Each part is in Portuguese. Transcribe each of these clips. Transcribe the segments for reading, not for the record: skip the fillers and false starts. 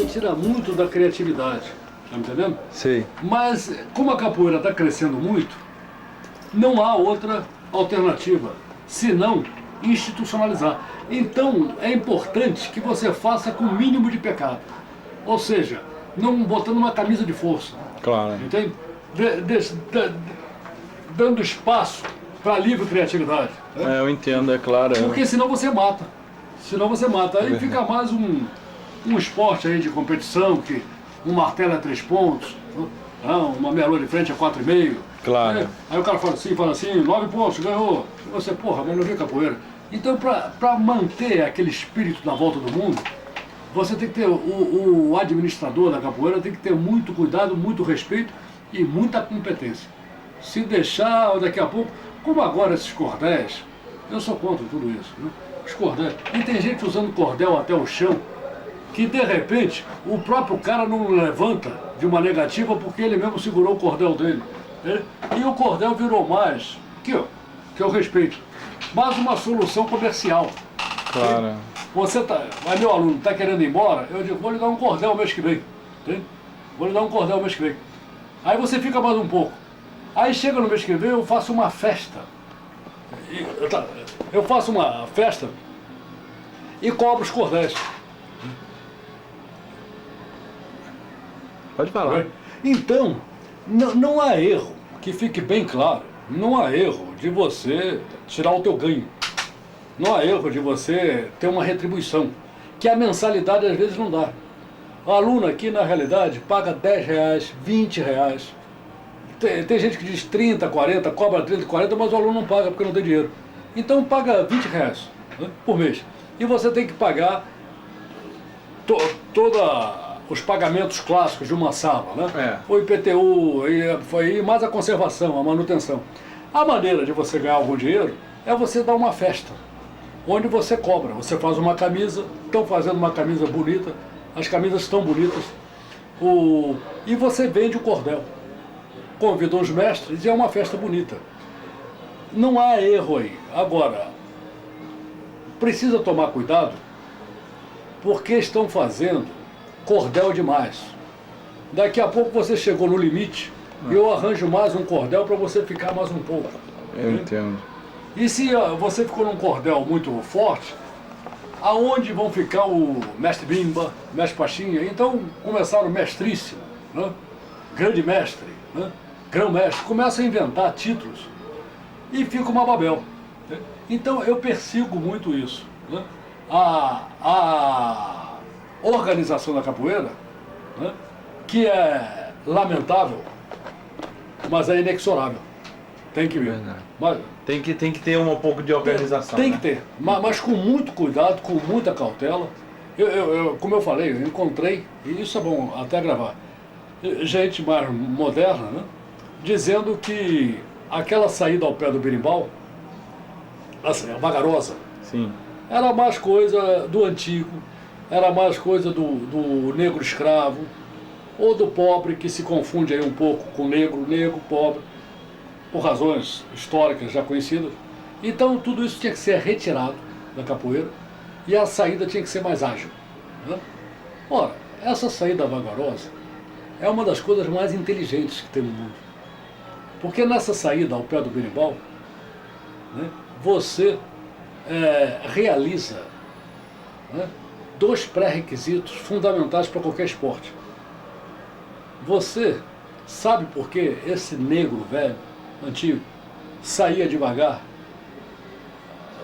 tira muito da criatividade, tá me entendendo? Sei. Mas, como a capoeira está crescendo muito, não há outra alternativa, senão institucionalizar. Então, é importante que você faça com o mínimo de pecado. Ou seja, não botando uma camisa de força. Claro. Entende? Dando espaço para livre criatividade. Né? É, eu entendo, é claro. Porque senão você mata. Aí fica mais um esporte aí de competição, que um martelo é 3 pontos, uma meia-lua de frente é 4,5. Claro. Aí o cara fala assim, 9 pontos, ganhou. Você, porra, mas não vê capoeira. Então, para manter aquele espírito na volta do mundo, você tem que ter, o administrador da capoeira tem que ter muito cuidado, muito respeito e muita competência. Se deixar, daqui a pouco, como agora esses cordéis, eu sou contra tudo isso, né? Os cordéis. E tem gente usando cordel até o chão, que de repente o próprio cara não levanta de uma negativa porque ele mesmo segurou o cordel dele. Né? E o cordel virou mais, que eu respeito, mais uma solução comercial. Claro. Você tá, mas meu aluno está querendo ir embora, eu digo, vou lhe dar um cordel mês que vem. Entende? Vou lhe dar um cordel mês que vem. Aí você fica mais um pouco. Aí chega no mês que vem, eu faço uma festa. Eu faço uma festa e cobro os cordéis. Pode falar. Então, não há erro, que fique bem claro, não há erro de você tirar o teu ganho. Não há erro de você ter uma retribuição, que a mensalidade às vezes não dá. O aluno aqui, na realidade, paga R$10, R$20. Tem gente que diz 30, 40, cobra 30, 40, mas o aluno não paga porque não tem dinheiro. Então paga R$20, né, por mês. E você tem que pagar todos os pagamentos clássicos de uma sala, né? O IPTU, e mais a conservação, a manutenção. A maneira de você ganhar algum dinheiro é você dar uma festa, onde você cobra. Você faz uma camisa, estão fazendo uma camisa bonita, as camisas estão bonitas, e você vende o cordel. Convida os mestres e é uma festa bonita. Não há erro aí. Agora, precisa tomar cuidado, porque estão fazendo cordel demais. Daqui a pouco você chegou no limite e eu arranjo mais um cordel para você ficar mais um pouco. Eu entendo. E se você ficou num cordel muito forte, aonde vão ficar o mestre Bimba, mestre Pachinha? Então começaram o mestríssimo, né? Grande mestre, né? Grão-mestre, começa a inventar títulos e fica uma Babel. Né? Então eu persigo muito isso. Né? A organização da capoeira, né? Que é lamentável, mas é inexorável. Tem que ver. Mas, tem que ter um pouco de organização. Tem que ter, mas com muito cuidado, com muita cautela. Como eu falei, eu encontrei, e isso é bom até gravar, gente mais moderna, né? Dizendo que aquela saída ao pé do berimbau, assim, a vagarosa, sim, era mais coisa do antigo, era mais coisa do negro escravo, ou do pobre que se confunde aí um pouco com negro, pobre, por razões históricas já conhecidas. Então tudo isso tinha que ser retirado da capoeira e a saída tinha que ser mais ágil. Né? Ora, essa saída vagarosa é uma das coisas mais inteligentes que tem no mundo. Porque nessa saída ao pé do berimbau, né, você realiza, né, 2 pré-requisitos fundamentais para qualquer esporte. Você sabe por que esse negro velho, antigo, saía devagar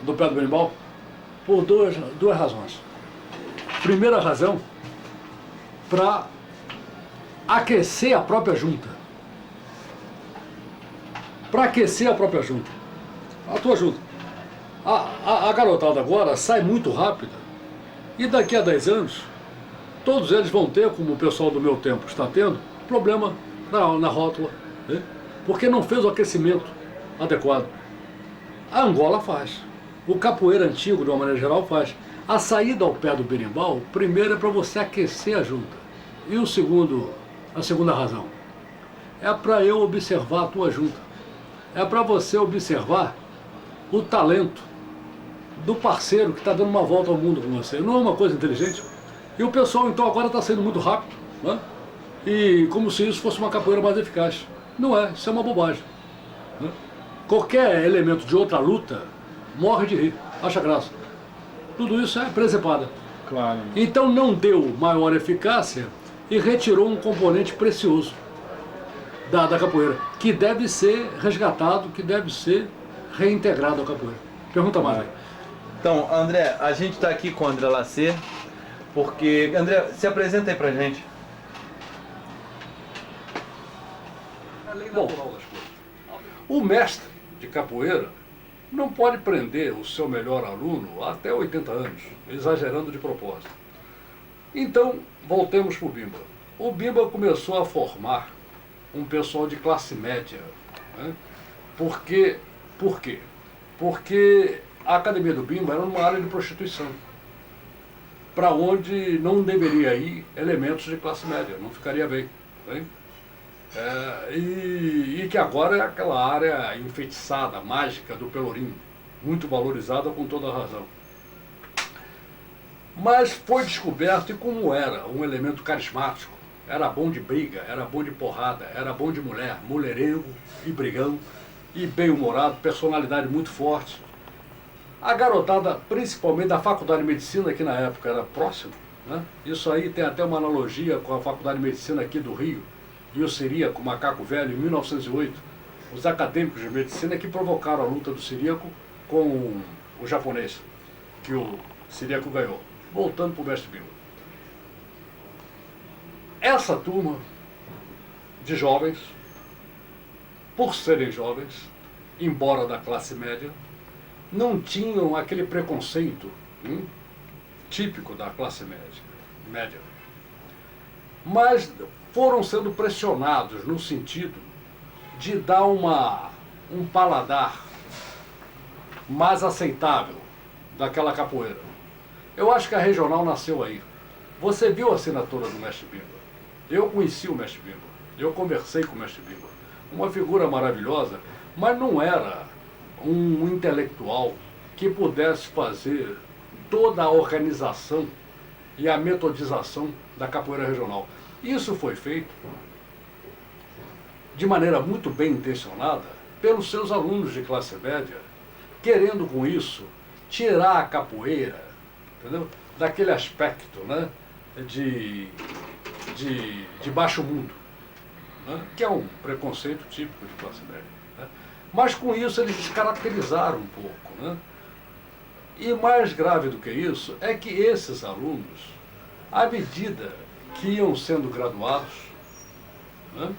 do pé do berimbau? Por duas razões. Primeira razão, para aquecer a própria junta. Para aquecer a própria junta. A tua junta. A garotada agora sai muito rápida e daqui a 10 anos todos eles vão ter, como o pessoal do meu tempo está tendo, problema na rótula, né? Porque não fez o aquecimento adequado. A Angola faz. O capoeira antigo, de uma maneira geral, faz. A saída ao pé do berimbau, primeiro é para você aquecer a junta. E a segunda razão, é para eu observar a tua junta. É para você observar o talento do parceiro que está dando uma volta ao mundo com você. Não é uma coisa inteligente? E o pessoal então agora está sendo muito rápido, né? E como se isso fosse uma capoeira mais eficaz. Não é, isso é uma bobagem, né? Qualquer elemento de outra luta morre de rir, acha graça. Tudo isso é presepada. Claro. Então não deu maior eficácia e retirou um componente precioso da capoeira, que deve ser resgatado, que deve ser reintegrado à capoeira. Pergunta mais aí. Então, André, a gente está aqui com o André Lacer, porque... André, se apresenta aí pra gente. Bom, o mestre de capoeira não pode prender o seu melhor aluno até 80 anos, exagerando de propósito. Então, voltemos para o Bimba. O Bimba começou a formar um pessoal de classe média, né? Por quê? Porque a academia do Bimba era uma área de prostituição, para onde não deveria ir elementos de classe média, não ficaria bem. Né? E que agora é aquela área enfeitiçada, mágica do Pelourinho, muito valorizada com toda a razão. Mas foi descoberto, e como era um elemento carismático, era bom de briga, era bom de porrada, era bom de mulher, mulherengo e brigão, e bem-humorado, personalidade muito forte. A garotada, principalmente da Faculdade de Medicina, que na época era próximo, né? Isso aí tem até uma analogia com a Faculdade de Medicina aqui do Rio, e o Ciríaco, Macaco Velho, em 1908, os acadêmicos de medicina que provocaram a luta do Ciríaco com o japonês, que o Ciríaco ganhou. Voltando para o mestre Bimba. Essa turma de jovens, por serem jovens, embora da classe média, não tinham aquele preconceito típico da classe média. Mas foram sendo pressionados no sentido de dar um paladar mais aceitável daquela capoeira. Eu acho que a regional nasceu aí. Você viu a assinatura do mestre Bimba. Eu conheci o mestre Bimba. Eu conversei com o mestre Bimba. Uma figura maravilhosa, mas não era um intelectual que pudesse fazer toda a organização e a metodização da capoeira regional. Isso foi feito de maneira muito bem intencionada pelos seus alunos de classe média, querendo com isso tirar a capoeira, entendeu? Daquele aspecto, né, de baixo mundo, né, que é um preconceito típico de classe média. Né? Mas com isso eles descaracterizaram um pouco. Né? E mais grave do que isso é que esses alunos, à medida que iam sendo graduados, né,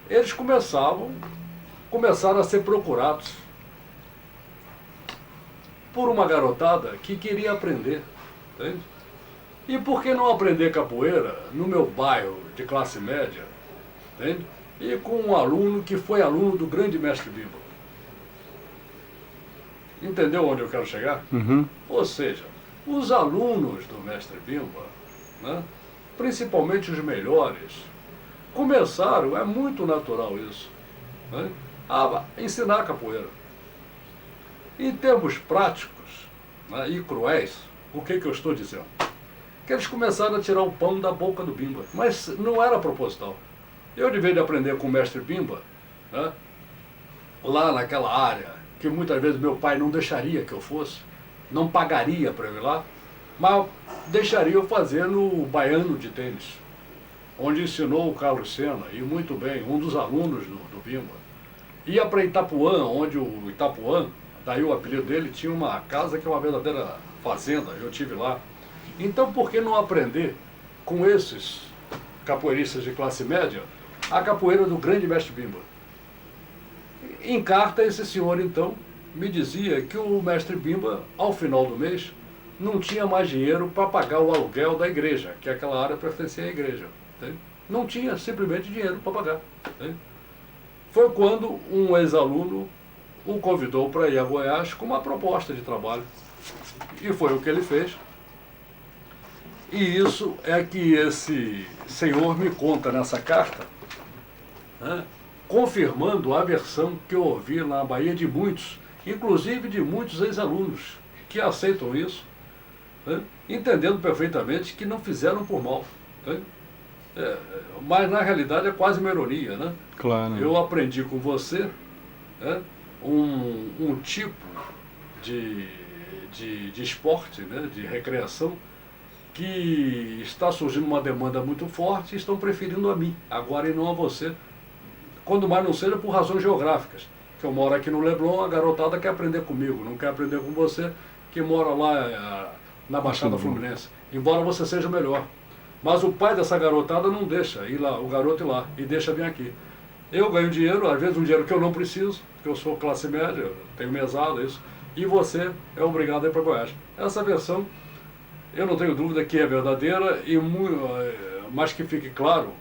eles começaram a ser procurados por uma garotada que queria aprender. Entende? E por que não aprender capoeira no meu bairro de classe média, entende? E com um aluno que foi aluno do grande mestre Bimba? Entendeu onde eu quero chegar? Uhum. Ou seja, os alunos do mestre Bimba, né, principalmente os melhores, começaram, é muito natural isso, né, a ensinar capoeira. Em termos práticos, né, e cruéis, o que eu estou dizendo? Que eles começaram a tirar o pão da boca do Bimba, mas não era proposital. Eu devia de aprender com o mestre Bimba, né, lá naquela área, que muitas vezes meu pai não deixaria que eu fosse, não pagaria para eu ir lá, mas deixaria eu fazer no Baiano de Tênis, onde ensinou o Carlos Sena, e muito bem, um dos alunos do Bimba. Ia para Itapuã, onde o Itapuã, daí o apelido dele, tinha uma casa que é uma verdadeira fazenda, eu tive lá. Então por que não aprender com esses capoeiristas de classe média a capoeira do grande mestre Bimba? Em carta, esse senhor então me dizia que o mestre Bimba, ao final do mês, não tinha mais dinheiro para pagar o aluguel da igreja, que aquela área pertencia à igreja. Entende? Não tinha simplesmente dinheiro para pagar. Entende? Foi quando um ex-aluno o convidou para ir a Goiás com uma proposta de trabalho. E foi o que ele fez. E isso é que esse senhor me conta nessa carta, né, confirmando a versão que eu ouvi na Bahia de muitos, inclusive de muitos ex-alunos, que aceitam isso, né? Entendendo perfeitamente que não fizeram por mal. Né? Mas na realidade é quase uma ironia, né? Claro. Eu aprendi com você, né, um tipo de esporte, né, de recreação, que está surgindo uma demanda muito forte e estão preferindo a mim, agora e não a você. Quando mais não seja por razões geográficas. Que eu moro aqui no Leblon, a garotada quer aprender comigo, não quer aprender com você, que mora lá na Baixada Fluminense. Embora você seja melhor. Mas o pai dessa garotada não deixa ir lá, o garoto ir lá, e deixa vir aqui. Eu ganho dinheiro, às vezes um dinheiro que eu não preciso, porque eu sou classe média, eu tenho mesada, isso. E você é obrigado a ir para Goiás. Essa versão, eu não tenho dúvida que é verdadeira, mas que fique claro,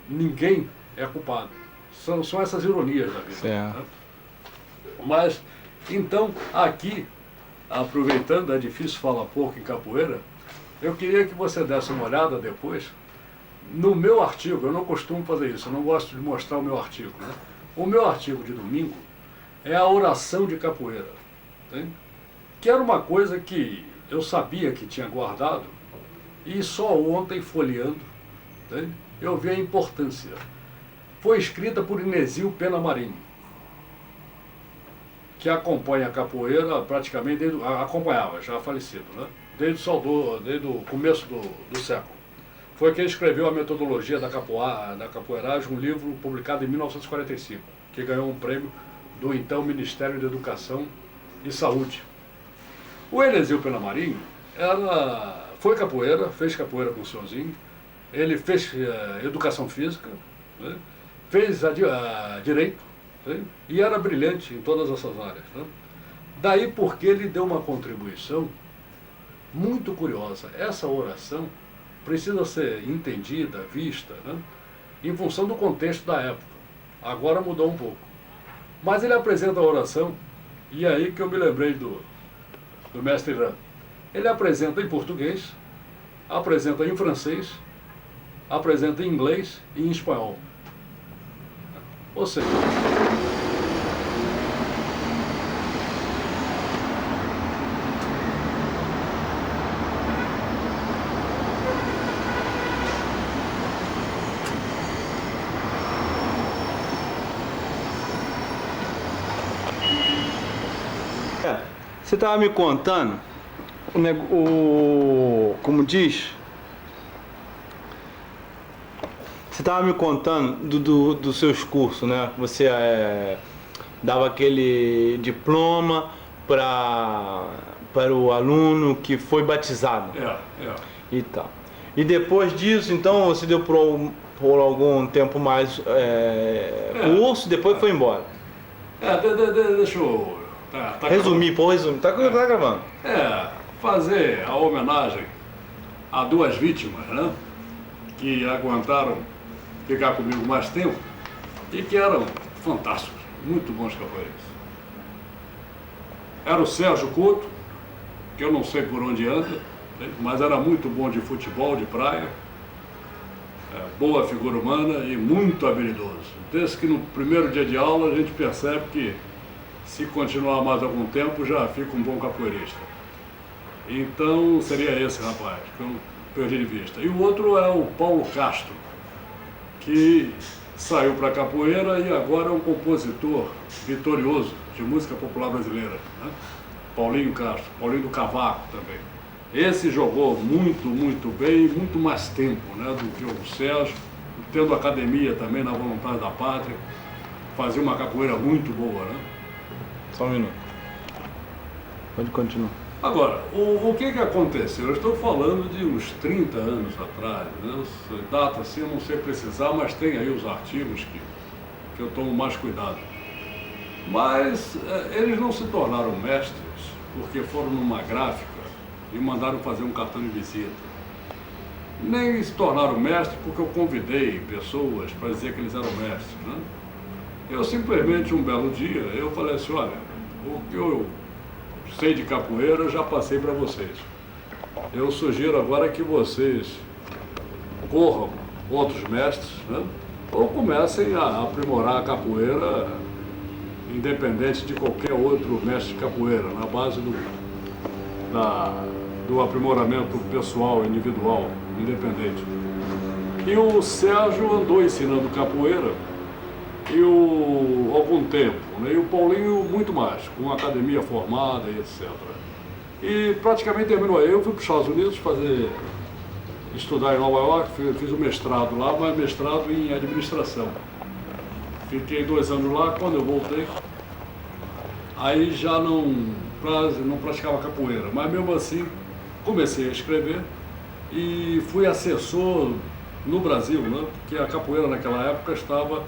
ninguém é culpado. São essas ironias da vida. Né? Mas, então, aqui, aproveitando, é difícil falar pouco em capoeira, eu queria que você desse uma olhada depois no meu artigo. Eu não costumo fazer isso, eu não gosto de mostrar o meu artigo. Né? O meu artigo de domingo é a oração de capoeira, né? Que era uma coisa que eu sabia que tinha guardado e só ontem, folheando, né, eu vi a importância. Foi escrita por Inesio Pena Marinho, que acompanha a capoeira praticamente, acompanhava, já falecido, né? Desde o começo do século. Foi quem escreveu a metodologia da capoeiragem, um livro publicado em 1945, que ganhou um prêmio do então Ministério da Educação e Saúde. O Inesio Pena Marinho foi capoeira, fez capoeira com o senhorzinho, ele fez educação física, né? Fez direito, né? E era brilhante em todas essas áreas. Né? Daí porque ele deu uma contribuição muito curiosa. Essa oração precisa ser entendida, vista, né, em função do contexto da época. Agora mudou um pouco. Mas ele apresenta a oração, e é aí que eu me lembrei do mestre Irã. Ele apresenta em português, apresenta em francês, apresenta em inglês e em espanhol. Ou seja, você estava me contando como diz, você estava me contando dos seus cursos, né? Você dava aquele diploma para o aluno que foi batizado. E tal. E depois disso, então, você deu por algum tempo mais curso, depois foi embora. Deixa eu... resumir, tá gravando. Fazer a homenagem a duas vítimas, né, que aguentaram ficar comigo mais tempo e que eram fantásticos, muito bons capoeiristas. Era o Sérgio Couto, que eu não sei por onde anda, mas era muito bom de futebol, de praia, boa figura humana e muito habilidoso. Desde que no primeiro dia de aula a gente percebe que se continuar mais algum tempo já fica um bom capoeirista. Então seria esse rapaz, que eu perdi de vista. E o outro é o Paulo Castro, que saiu para capoeira e agora é um compositor vitorioso de música popular brasileira, né? Paulinho Castro, Paulinho do Cavaco também. Esse jogou muito, muito bem, muito mais tempo, né, do que o Sérgio, tendo academia também na Vontade da Pátria, fazia uma capoeira muito boa, né? Só um minuto. Pode continuar. Agora, o que aconteceu? Eu estou falando de uns 30 anos atrás, né? Data assim eu não sei precisar, mas tem aí os artigos que eu tomo mais cuidado. Mas eles não se tornaram mestres porque foram numa gráfica e mandaram fazer um cartão de visita. Nem se tornaram mestres porque eu convidei pessoas para dizer que eles eram mestres, né? Eu simplesmente, um belo dia, eu falei assim, olha, o que eu sei de capoeira eu já passei para vocês. Eu sugiro agora que vocês corram outros mestres, né? Ou comecem a aprimorar a capoeira independente de qualquer outro mestre de capoeira, na base do aprimoramento pessoal, individual, independente. E o Sérgio andou ensinando capoeira algum tempo, né? E o Paulinho muito mais, com academia formada e etc. E praticamente terminou. Eu fui para os Estados Unidos estudar em Nova York, fiz o mestrado lá, mas mestrado em administração. Fiquei 2 anos lá, quando eu voltei, aí já não praticava capoeira, mas mesmo assim comecei a escrever e fui assessor no Brasil, né? Porque a capoeira naquela época estava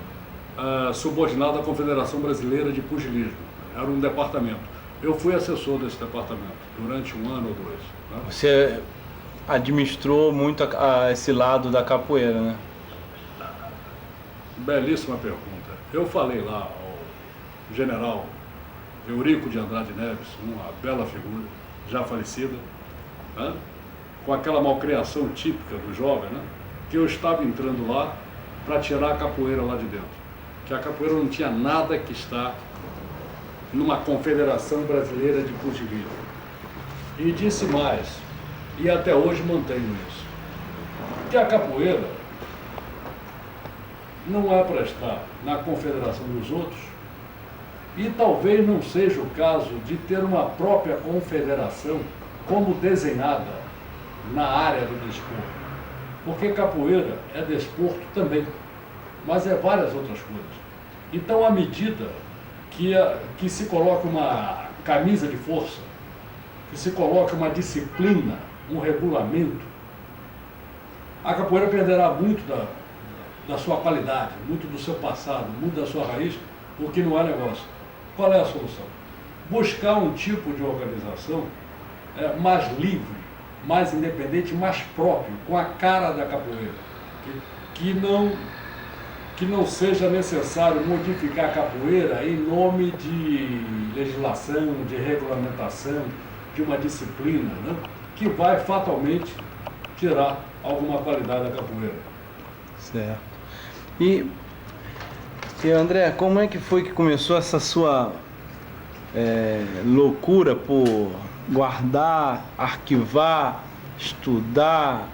subordinada à Confederação Brasileira de Pugilismo, era um departamento. Eu fui assessor desse departamento durante 1 ano ou 2. Né? Você administrou muito esse lado da capoeira, né? Belíssima pergunta. Eu falei lá ao general Eurico de Andrade Neves, uma bela figura, já falecida, né? Com aquela malcriação típica do jovem, né? Que eu estava entrando lá para tirar a capoeira lá de dentro. Que a capoeira não tinha nada que estar numa Confederação Brasileira de Pugilismo. E disse mais, e até hoje mantenho isso, que a capoeira não é para estar na confederação dos outros e talvez não seja o caso de ter uma própria confederação como desenhada na área do desporto. Porque capoeira é desporto também, mas é várias outras coisas. Então, à medida que se coloca uma camisa de força, que se coloca uma disciplina, um regulamento, a capoeira perderá muito da sua qualidade, muito do seu passado, muito da sua raiz, porque não há negócio. Qual é a solução? Buscar um tipo de organização mais livre, mais independente, mais próprio, com a cara da capoeira, que não seja necessário modificar a capoeira em nome de legislação, de regulamentação, de uma disciplina, né? Que vai fatalmente tirar alguma qualidade da capoeira. Certo. E André, como é que foi que começou essa sua loucura por guardar, arquivar, estudar,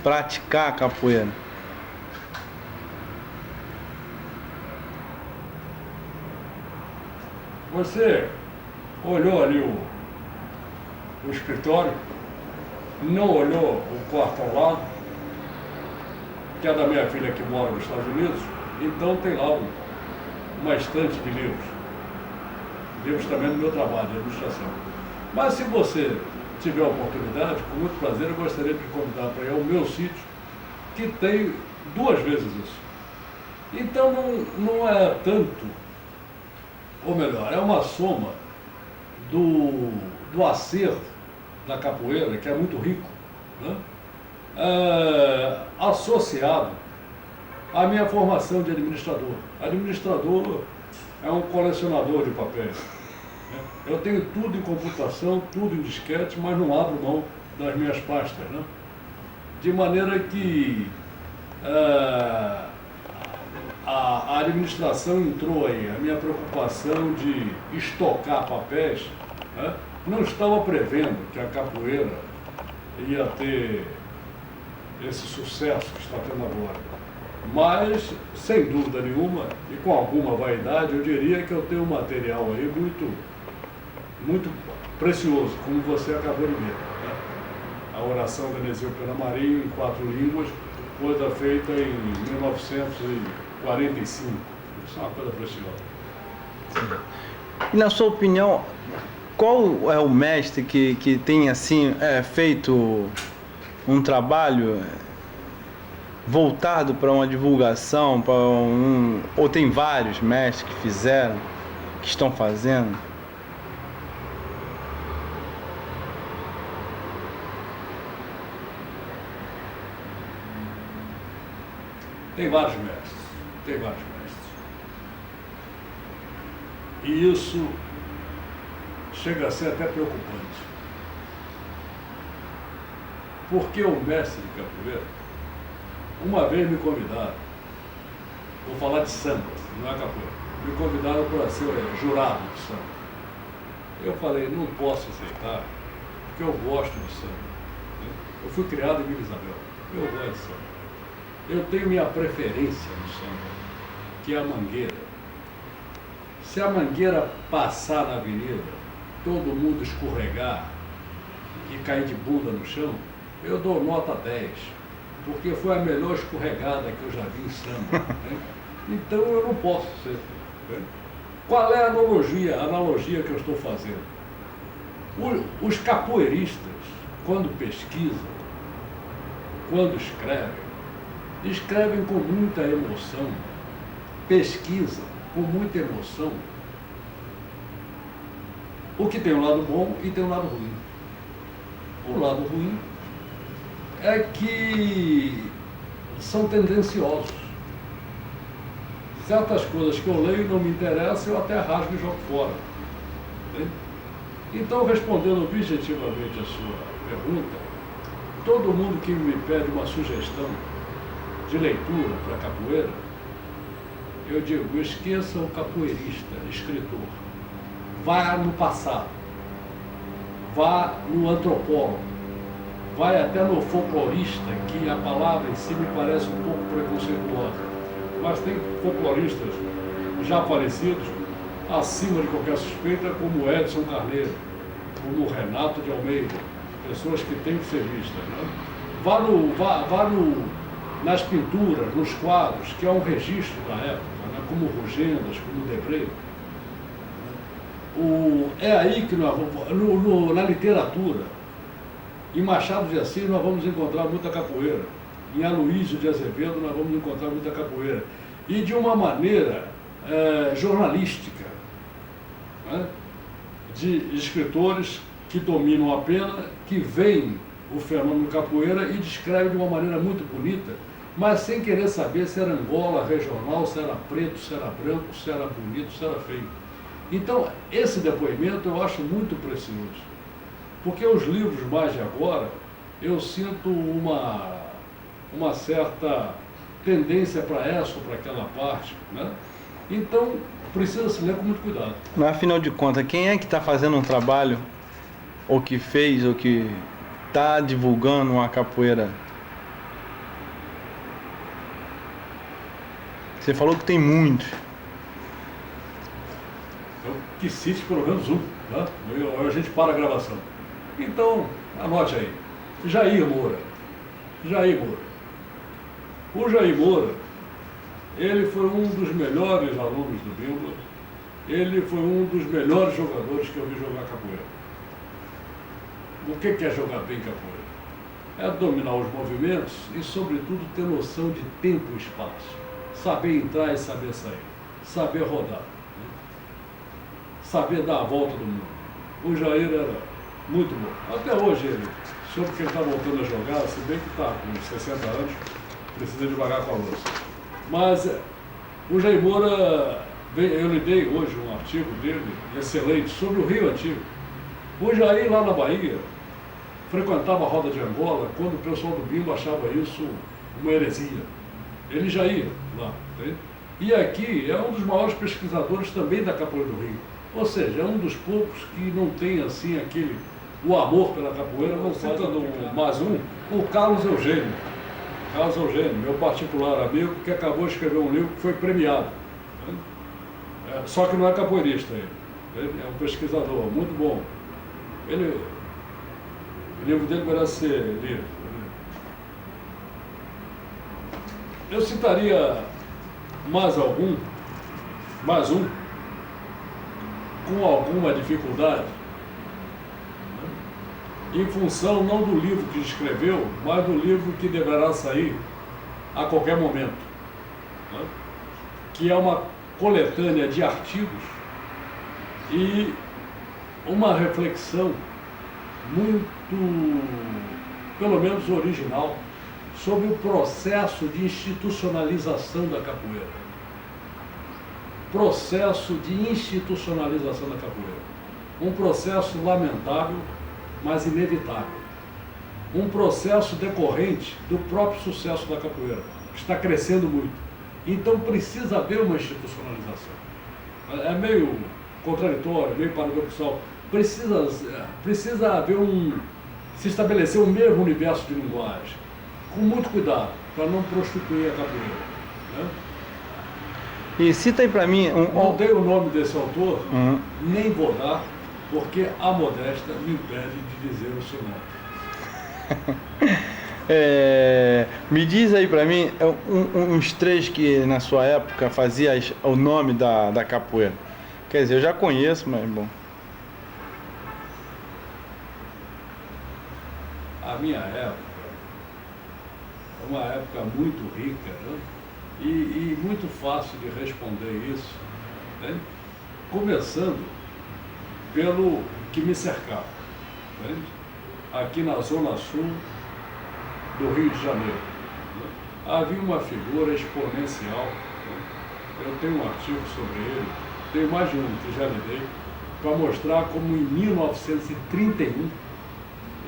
praticar a capoeira? Você olhou ali o escritório, não olhou o quarto ao lado, que é da minha filha que mora nos Estados Unidos, então tem lá uma estante de livros. Livros também do meu trabalho, de administração. Mas se você tiver a oportunidade, com muito prazer, eu gostaria de te convidar para ir ao meu sítio, que tem 2 vezes isso. Então não é tanto, ou melhor, é uma soma do acervo da capoeira, que é muito rico, né? Associado à minha formação de administrador. Administrador é um colecionador de papéis. Né? Eu tenho tudo em computação, tudo em disquete, mas não abro mão das minhas pastas. Né? De maneira que a administração entrou aí, a minha preocupação de estocar papéis, né? Não estava prevendo que a capoeira ia ter esse sucesso que está tendo agora. Mas, sem dúvida nenhuma, e com alguma vaidade, eu diria que eu tenho um material aí muito, muito precioso, como você acabou de ver. Né? A oração da Eliseu Pena Marinho, em 4 línguas, coisa feita em 1945. Isso é uma coisa preciosa. E na sua opinião, qual é o mestre que tem assim feito um trabalho voltado para uma divulgação, ou tem vários mestres que fizeram, que estão fazendo? Tem vários mestres. E isso chega a ser até preocupante. Porque o mestre de capoeira, uma vez me convidaram, vou falar de samba, não é capoeira, me convidaram para ser jurado de samba. Eu falei, não posso aceitar, porque eu gosto de samba. Né? Eu fui criado em Vila Isabel, eu gosto de samba. Eu tenho minha preferência no samba, que é a mangueira. Se a mangueira passar na avenida, todo mundo escorregar e cair de bunda no chão, eu dou nota 10, porque foi a melhor escorregada que eu já vi em samba. Né? Então eu não posso ser. Né? Qual é a analogia que eu estou fazendo? Os capoeiristas, quando pesquisam, quando escrevem com muita emoção, pesquisam com muita emoção, o que tem um lado bom e tem um lado ruim. O lado ruim é que são tendenciosos. Certas coisas que eu leio não me interessam, eu até rasgo e jogo fora. Entende? Então, respondendo objetivamente a sua pergunta, todo mundo que me pede uma sugestão de leitura para capoeira, eu digo, esqueça o capoeirista, escritor. Vá no passado, vá no antropólogo, vai até no folclorista, que a palavra em si me parece um pouco preconceituosa. Mas tem folcloristas já falecidos, acima de qualquer suspeita, como Edson Carneiro, como Renato de Almeida, pessoas que têm que ser vistas. Né? Vá nas pinturas, nos quadros, que é um registro da época, né? Como Rugendas, como Debré. É aí que nós vamos, na literatura, em Machado de Assis nós vamos encontrar muita capoeira. Em Aloísio de Azevedo nós vamos encontrar muita capoeira. E de uma maneira jornalística, né? De escritores que dominam a pena, que veem o fenômeno capoeira e descrevem de uma maneira muito bonita, mas sem querer saber se era Angola, regional, se era preto, se era branco, se era bonito, se era feio. Então, esse depoimento eu acho muito precioso, porque os livros mais de agora, eu sinto uma certa tendência para essa ou para aquela parte, né? Então, precisa se ler com muito cuidado. Mas, afinal de contas, quem é que está fazendo um trabalho, ou que fez, ou que está divulgando uma capoeira? Você falou que tem muitos. Eu que cite pelo menos um, né? A gente para a gravação. Então, anote aí. Jair Moura. O Jair Moura, ele foi um dos melhores alunos do Bimba, ele foi um dos melhores jogadores que eu vi jogar capoeira. O que é jogar bem capoeira? É dominar os movimentos e, sobretudo, ter noção de tempo e espaço. Saber entrar e saber sair. Saber rodar. Né? Saber dar a volta do mundo. O Jair era muito bom. Até hoje ele, soube que ele está voltando a jogar, se bem que está com 60 anos, precisa devagar com a luz. Mas o Jair Moura, eu lhe dei hoje um artigo dele, excelente, sobre o Rio Antigo. O Jair, lá na Bahia, frequentava a roda de Angola quando o pessoal do Bimba achava isso uma heresia. Ele já ia lá. Entende? E aqui é um dos maiores pesquisadores também da capoeira do Rio. Ou seja, é um dos poucos que não tem assim o amor pela capoeira. Vou citando mais um, o Carlos Eugênio. Carlos Eugênio, meu particular amigo, que acabou de escrever um livro que foi premiado. Só que não é capoeirista ele é um pesquisador muito bom. O livro dele merece ser lido. Eu citaria mais um, com alguma dificuldade, né? Em função não do livro que escreveu, mas do livro que deverá sair a qualquer momento, né? Que é uma coletânea de artigos e uma reflexão muito, pelo menos original, sobre o processo de institucionalização da capoeira. Processo de institucionalização da capoeira. Um processo lamentável, mas inevitável. Um processo decorrente do próprio sucesso da capoeira, que está crescendo muito. Então precisa haver uma institucionalização. É meio contraditório, meio paradoxal. Precisa haver se estabelecer o mesmo universo de linguagem, com muito cuidado, para não prostituir a capoeira. Né? E cita aí para mim... Não dei o nome desse autor, nem vou dar, porque a modéstia me impede de dizer o seu nome. Me diz aí para mim uns três que na sua época fazia o nome da capoeira. Quer dizer, eu já conheço, mas bom. A minha época é uma época muito rica, né? E muito fácil de responder isso, né? Começando pelo que me cercava, né? Aqui na Zona Sul do Rio de Janeiro, né? Havia uma figura exponencial, né? Eu tenho um artigo sobre ele, tenho mais de um que já lhe dei, para mostrar como em 1931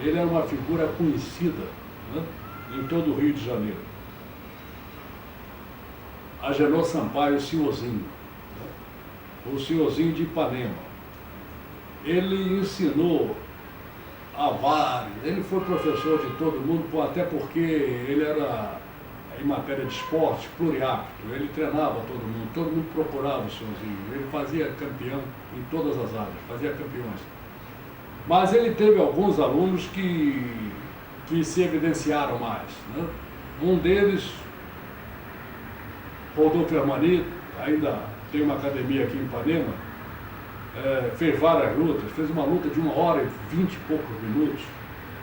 ele era uma figura conhecida, né, em todo o Rio de Janeiro. Agenor Sampaio, o Senhorzinho, né, o Senhorzinho de Ipanema. Ele ensinou a vários, ele foi professor de todo mundo, até porque ele era, em matéria de esporte, pluriapto. Ele treinava todo mundo procurava o Senhorzinho. Ele fazia campeão em todas as áreas, fazia campeões. Mas ele teve alguns alunos que se evidenciaram mais, né? Um deles, Rodolfo Armani, ainda tem uma academia aqui em Ipanema, fez várias lutas, fez uma luta de 1h e 20 e poucos minutos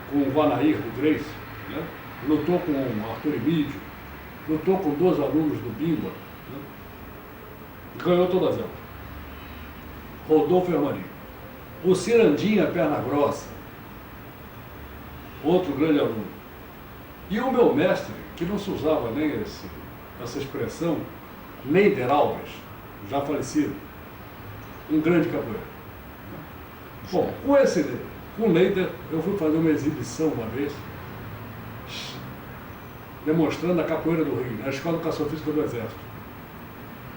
com o Vanair do Grace, né? Lutou com o Arthur Emídio, lutou com 2 alunos do Bimba, né? Ganhou todas elas. Rodolfo Armani. O Cirandinha Perna Grossa, outro grande aluno. E o meu mestre, que não se usava nem essa expressão, Neider Alves, já falecido, um grande capoeira. Bom, com o Neider, eu fui fazer uma exibição uma vez, demonstrando a capoeira do Rio, na Escola de Educação Física do Exército.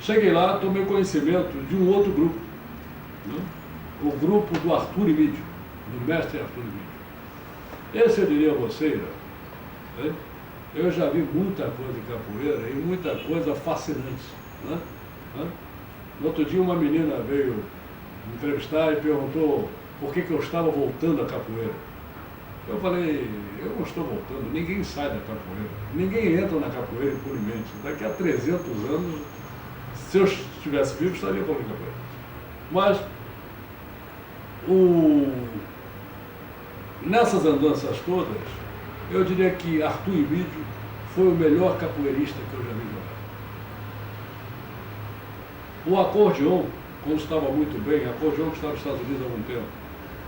Cheguei lá, tomei conhecimento de um outro grupo, né? O grupo do Arthur Emídio, do mestre Arthur Emídio. Esse eu diria a você, né? Eu já vi muita coisa de capoeira e muita coisa fascinante, né? No outro dia uma menina veio me entrevistar e perguntou por que eu estava voltando à capoeira. Eu falei, eu não estou voltando, ninguém sai da capoeira, ninguém entra na capoeira impunemente. Daqui a 300 anos, se eu estivesse vivo, estaria com a capoeira. Mas nessas andanças todas, eu diria que Arthur Emídio foi o melhor capoeirista que eu já vi jogar. O acordeon, quando estava muito bem, acordeon que estava nos Estados Unidos há algum tempo,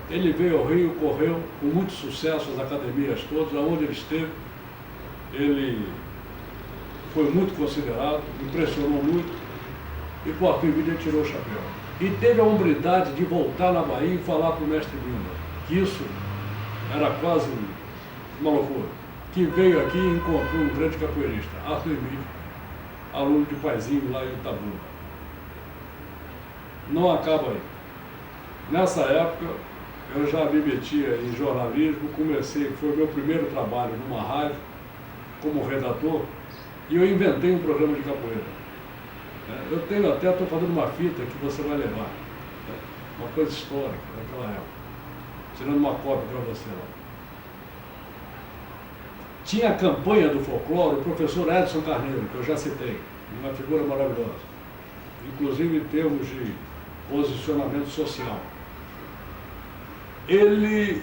ele veio ao Rio, correu com muito sucesso as academias todas, aonde ele esteve, ele foi muito considerado, impressionou muito, e com o Arthur Emídio ele tirou o chapéu. E teve a hombridade de voltar na Bahia e falar para o mestre Bimba, que isso era quase uma loucura, que veio aqui e encontrou um grande capoeirista, Arthur Emídio, aluno de Paizinho lá em Itabuna. Não acaba aí. Nessa época, eu já me metia em jornalismo, foi o meu primeiro trabalho numa rádio, como redator, e eu inventei um programa de capoeira. Eu tenho até, estou fazendo uma fita que você vai levar, né? Uma coisa histórica daquela época, tirando uma cópia para você lá. Tinha a campanha do folclore, o professor Edson Carneiro, que eu já citei, uma figura maravilhosa, inclusive em termos de posicionamento social. Ele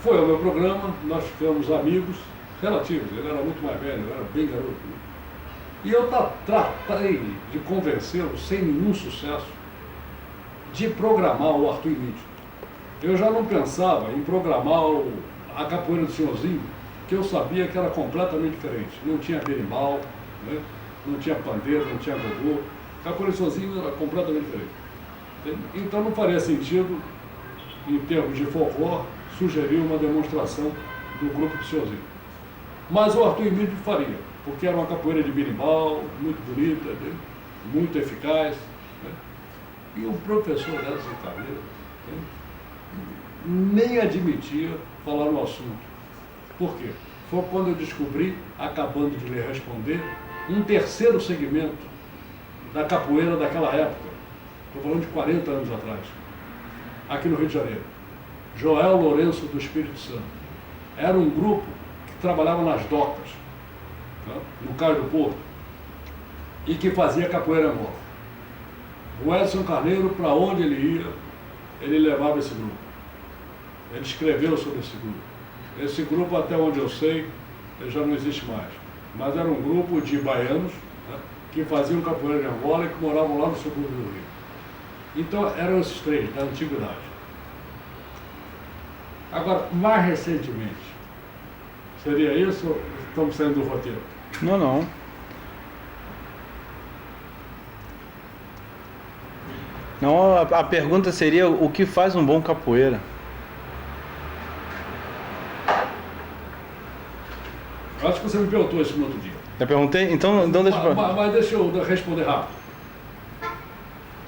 foi ao meu programa, nós ficamos amigos relativos, ele era muito mais velho, eu era bem garoto, né? E eu tratei de convencê-lo, sem nenhum sucesso, de programar o Arthur Emídio. Eu já não pensava em programar a capoeira do Senhorzinho, que eu sabia que era completamente diferente. Não tinha berimbau, né? Não tinha pandeiro, não tinha gogô. A capoeira do Senhorzinho era completamente diferente. Então não faria sentido, em termos de folclore, sugerir uma demonstração do grupo do Senhorzinho. Mas o Arthur Emídio faria, porque era uma capoeira de berimbau, muito bonita, né? Muito eficaz, né? E o professor Edson Carneiro nem admitia falar no assunto. Por quê? Foi quando eu descobri, acabando de lhe responder, um terceiro segmento da capoeira daquela época. Estou falando de 40 anos atrás, aqui no Rio de Janeiro. Joel Lourenço do Espírito Santo. Era um grupo que trabalhava nas docas, tá? No Cais do Porto, e que fazia capoeira Angola. O Edson Carneiro, para onde ele ia, ele levava esse grupo. Ele escreveu sobre esse grupo. Esse grupo, até onde eu sei, ele já não existe mais. Mas era um grupo de baianos, né, que faziam capoeira de Angola e que moravam lá no subúrbio do Rio. Então, eram esses três, da antiguidade. Agora, mais recentemente, seria isso ou estamos saindo do roteiro? Não. Não, a pergunta seria o que faz um bom capoeira? Acho que você me perguntou isso no outro dia. Já perguntei? Então deixa eu... Mas deixa eu responder rápido.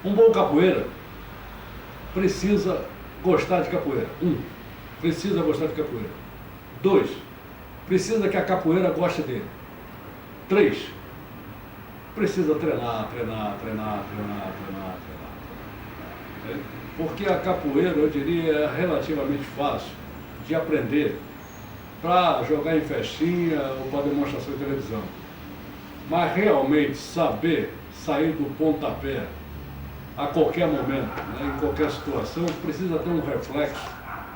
Um bom capoeira precisa gostar de capoeira. Precisa gostar de capoeira. 2, precisa que a capoeira goste dele. 3, precisa treinar. Porque a capoeira, eu diria, é relativamente fácil de aprender para jogar em festinha ou para demonstração de televisão. Mas realmente saber sair do pontapé a qualquer momento, né, em qualquer situação, precisa ter um reflexo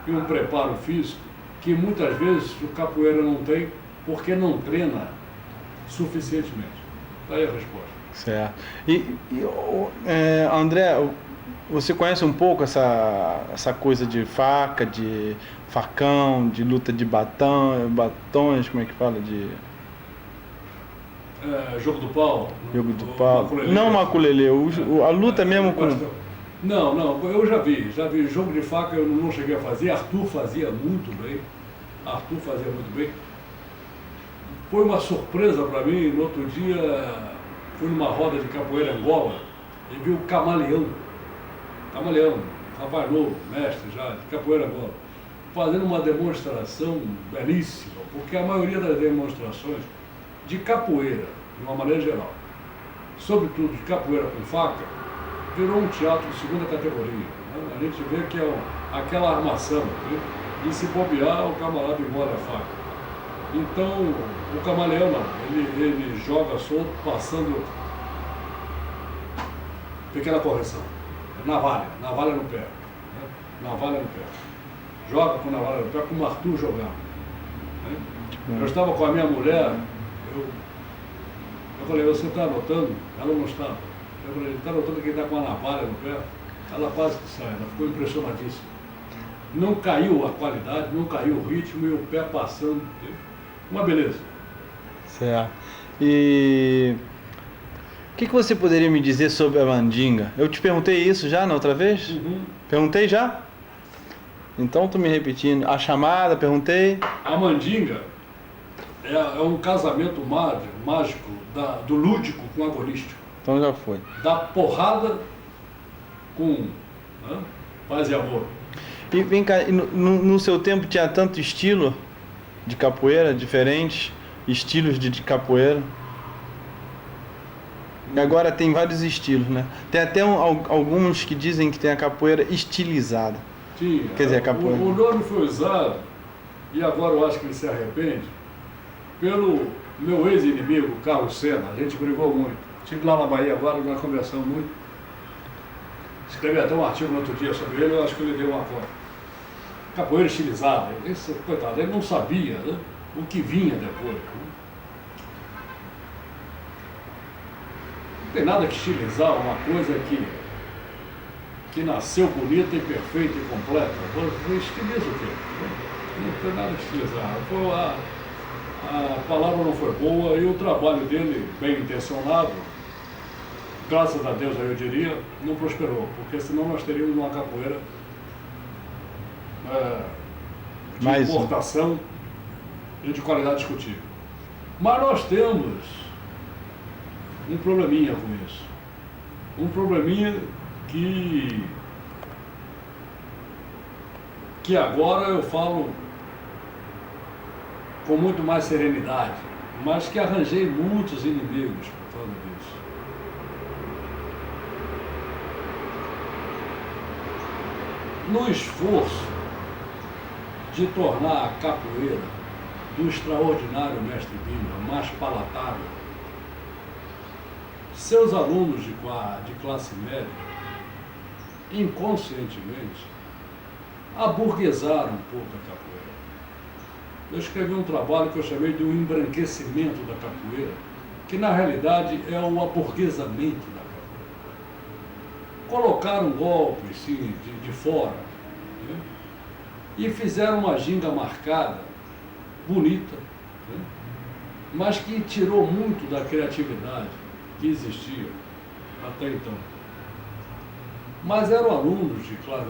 e um preparo físico que muitas vezes o capoeira não tem porque não treina suficientemente. Está aí a resposta. Certo. André, você conhece um pouco essa coisa de faca, de facão, de luta de batons, como é que fala? Jogo do pau. Jogo do pau. Não maculelê, a luta mesmo com... Não, eu já vi jogo de faca, eu não cheguei a fazer. Arthur fazia muito bem. Foi uma surpresa para mim. No outro dia fui numa roda de capoeira Angola e vi o Camaleão, rapaz novo, mestre já de capoeira Angola, fazendo uma demonstração belíssima, porque a maioria das demonstrações de capoeira, de uma maneira geral, sobretudo de capoeira com faca, virou um teatro de segunda categoria. Né? A gente vê que é aquela armação, né? E se bobear, o camarada engole a faca. Então, o camaleão não, ele joga solto, passando, pequena correção, navalha no pé, né? Navalha no pé. Joga com navalha no pé, como o Arthur jogava. Né? Eu estava com a minha mulher, eu falei, você está anotando? Ela não estava. Eu falei, está anotando que ele está com a navalha no pé? Ela quase que sai, ela ficou impressionadíssima. Não caiu a qualidade, não caiu o ritmo e o pé passando. Uma beleza. Certo. E o que você poderia me dizer sobre a mandinga? Eu te perguntei isso já na outra vez? Uhum. Perguntei já? Então tô me repetindo. A chamada, perguntei. A mandinga é um casamento mágico do lúdico com o agonístico. Então já foi. Da porrada com paz e amor. E vem cá, no seu tempo tinha tanto estilo de capoeira, diferentes estilos de capoeira. E agora tem vários estilos, né? Tem até alguns que dizem que tem a capoeira estilizada. Tinha. Quer dizer, a capoeira. O nome foi usado, e agora eu acho que ele se arrepende, pelo meu ex-inimigo, Carlos Senna. A gente brigou muito. Estive lá na Bahia agora, nós conversamos muito. Escrevi até um artigo no outro dia sobre ele, eu acho que ele deu uma foto. Capoeira estilizada. Esse, coitado, ele não sabia, né, o que vinha depois. Né? Não tem nada que estilizar uma coisa que nasceu bonita e perfeita e completa. Estiliza o quê? Não tem nada que estilizar. A palavra não foi boa e o trabalho dele, bem intencionado, graças a Deus, eu diria, não prosperou, porque senão nós teríamos uma capoeira de importação e de qualidade discutível. Mas nós temos um probleminha com isso. Um probleminha que agora eu falo com muito mais serenidade, mas que arranjei muitos inimigos por causa disso. No esforço de tornar a capoeira do extraordinário mestre Bimba mais palatável, seus alunos de classe média, inconscientemente, aburguesaram um pouco a capoeira. Eu escrevi um trabalho que eu chamei de um embranquecimento da capoeira, que na realidade é o aburguesamento da capoeira. Colocaram golpes, sim, de fora, né? E fizeram uma ginga marcada, bonita, né? Mas que tirou muito da criatividade que existia até então. Mas eram alunos de classe,